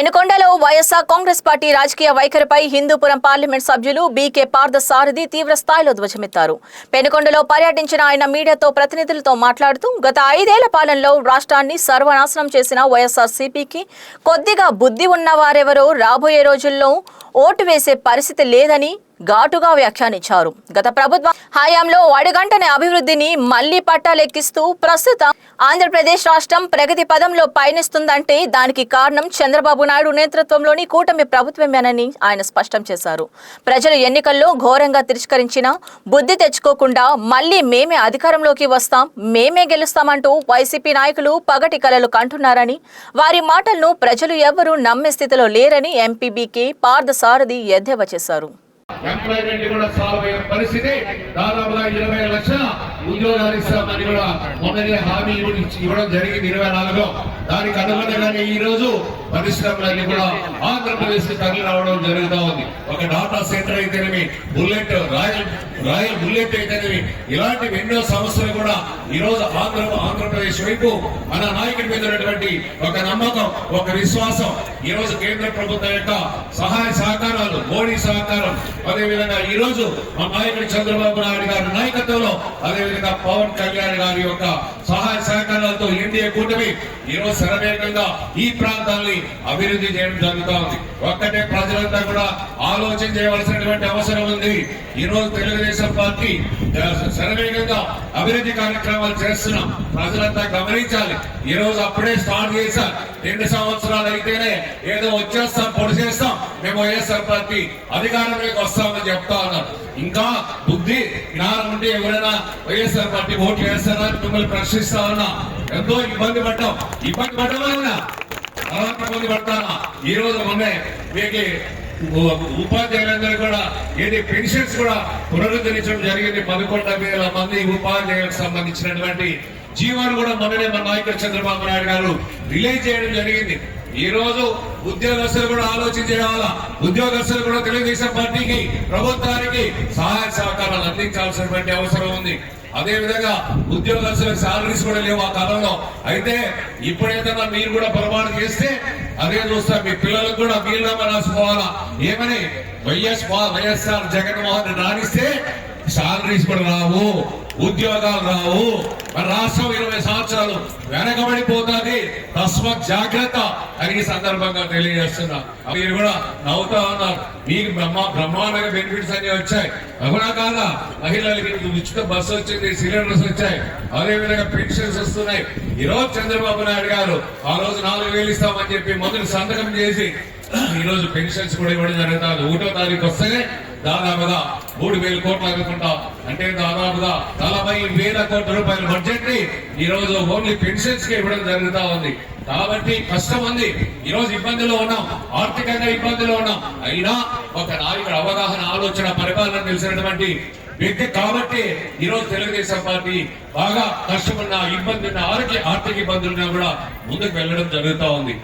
పెనుకొండలో YSR Congress party రాజకీయ వైఖరిపై Hindupuram parliament సభ్యులు BK Parthasarathi తీవ్ర స్థాయిలో ధ్వజమెత్తారు. పెనుకొండలో పర్యటించిన ఆయన మీడియాతో ప్రతినిధులతో మాట్లాడుతూ గత 5 ఏళ్ల పాలనలో రాష్ట్రాన్ని సర్వనాశనం చేసిన వైఎస్ఆర్సీపీకి కొద్దిగా బుద్ధి ఉన్నవారెవరో రాబోయే రోజుల్లో ఓటు వేసే పరిస్థితి లేదని ఘాటుగా వ్యాఖ్యానించారు. గత ప్రభుత్వ హయాంలో అడుగంటనే అభివృద్ధిని మళ్లీ పట్టాలెక్కిస్తూ ప్రస్తుతం ఆంధ్రప్రదేశ్ రాష్ట్రం ప్రగతి పదంలో పయనిస్తుందంటే దానికి కారణం చంద్రబాబు నాయుడు నేతృత్వంలోని కూటమి ప్రభుత్వమేనని ఆయన స్పష్టం చేశారు. ప్రజలు ఎన్నికల్లో ఘోరంగా తిరస్కరించినా బుద్ధి తెచ్చుకోకుండా మళ్లీ మేమే అధికారంలోకి వస్తాం, మేమే గెలుస్తామంటూ వైసీపీ నాయకులు పగటి కలలు కంటున్నారని, వారి మాటలను ప్రజలు ఎవరూ నమ్మే స్థితిలో లేరని ఎంపీ బీకే పార్థసారథి ఎద్దేవా చేశారు. ఎంప్లాయ్మెంట్ కూడా సాల్వ్ అయ్యే పరిస్థితి దాదాపుగా 20 లక్షల ఉద్యోగాలు ఇస్తామని కూడా మొన్ననే హామీ ఇవ్వడం జరిగింది 24లో. దానికి అనుగుణంగానే ఈ రోజు పరిశ్రమలన్నీ కూడా ఆంధ్రప్రదేశ్ కి తరలి రావడం జరుగుతూ ఉంది. ఒక డాటా సెంటర్ అయితేనేమి, బుల్లెట్ రాయల్ బుల్లెట్ అయితేనేమి, ఇలాంటి ఎన్నో సమస్యలు కూడా ఈ రోజు ఆంధ్రప్రదేశ్ వైపు మన నాయకుడి మీద ఉన్నటువంటి ఒక నమ్మకం, ఒక విశ్వాసం, ఈ రోజు కేంద్ర ప్రభుత్వం యొక్క సహాయ సహకారాలు, మోడీ సహకారం, అదేవిధంగా ఈ రోజు మా నాయకుడు చంద్రబాబు నాయుడు గారి నాయకత్వంలో, అదేవిధంగా పవన్ కళ్యాణ్ గారి యొక్క సహాయ సహకారాలతో ఎన్డీఏ కూటమి ఈ రోజు శరవేగంగా ఈ ప్రాంతాన్ని అభివృద్ధి చేయడం జరుగుతూ ఉంది. ఒక్కటే ప్రజలంతా కూడా ఆలోచన చేయవలసినటువంటి అవసరం ఉంది. ఈ రోజు తెలుగుదేశం పార్టీ శరవేగంగా అభివృద్ధి కార్యక్రమాలు చేస్తున్నాం. ప్రజలంతా గమనించాలి. ఈ రోజు అప్పుడే స్టార్ట్ చేశారు. 2 సంవత్సరాలు అయితేనే ఏదో వచ్చేస్తాం, పొడి చేస్తాం, మేము వైఎస్ఆర్ పార్టీ అధికారంలోకి వస్తామని చెప్తా ఉన్నారు. ఇంకా బుద్ధి జ్ఞానం ఉంటే ఎవరైనా వైఎస్ఆర్ పార్టీ ఓట్లు వేస్తారని మిమ్మల్ని ప్రశ్నిస్తా ఉన్నా. ఎంతో ఇబ్బంది పడ్డామన్నా ఇబ్బంది పడతానా. ఈ రోజు మొన్నే మీకు ఉపాధ్యాయులందరూ కూడా ఏది పెన్షన్స్ కూడా పునరుద్ధరించడం జరిగింది. 11,000 మంది ఉపాధ్యాయులకు సంబంధించినటువంటి జీవాలు కూడా మొన్ననే మన నాయకుడు చంద్రబాబు నాయుడు గారు రిలీజ్ చేయడం జరిగింది. ఈ రోజు ఉద్యోగస్తులు కూడా ఆలోచన చేయాలా. ఉద్యోగస్తులు కూడా తెలుగుదేశం పార్టీకి, ప్రభుత్వానికి సహాయ సహకారాలు అందించాల్సినటువంటి అవసరం ఉంది. అదే విధంగా ఉద్యోగస్తులకు శాలరీస్ కూడా లేవు ఆ కాలంలో. అయితే ఇప్పుడేదన్నా మీరు కూడా పొరపాటు చేస్తే అదే చూస్తా, మీ పిల్లలకు కూడా వీలునామా రాసుకోవాలా. ఏమని వైఎస్ఆర్ జగన్మోహన్ రెడ్డి రాణిస్తే శాలరీస్ కూడా రావు, ఉద్యోగాలు రావు. మన రాష్ట్రం 20 సంవత్సరాలు వెనకబడిపోతుంది. తస్మాత్ జాగ్రత్త అని ఈ సందర్భంగా తెలియజేస్తున్నా. మీరు కూడా నవ్వుతా ఉన్నారు. మీకు బ్రహ్మాండంగా బెనిఫిట్స్ అన్ని వచ్చాయి, అవునా కాదా? మహిళలకి ఉచిత బస్సు వచ్చింది, సిలిండర్స్ వచ్చాయి, అదే విధంగా పెన్షన్స్ వస్తున్నాయి. ఈ రోజు చంద్రబాబు నాయుడు గారు ఆ రోజు 4,000 ఇస్తామని చెప్పి మొదటి సంతకం చేసి ఈ రోజు పెన్షన్స్ కూడా ఇవ్వడం జరుగుతుంది. 1వ తారీఖు వస్తేనే దాదాపుగా 3,000 కోట్లు అనుకుంటా, అంటే దాదాపుగా 40,000 కోట్ల రూపాయల బడ్జెట్ ని ఈ రోజు ఓన్లీ పెన్షన్స్ కి ఇవ్వడం జరుగుతా ఉంది. కాబట్టి కష్టం ఉంది. ఈ రోజు ఇబ్బందులు ఉన్నాం, ఆర్థికంగా ఇబ్బందులు ఉన్నాం. అయినా ఒక నాయకుడు అవగాహన, ఆలోచన, పరిపాలన తెలిసినటువంటి వ్యక్తి కాబట్టి ఈ రోజు తెలుగుదేశం పార్టీ బాగా కష్టపడిన, ఇబ్బంది ఉన్న, ఆర్థిక ఇబ్బందులున్నా కూడా ముందుకు వెళ్ళడం జరుగుతూ ఉంది.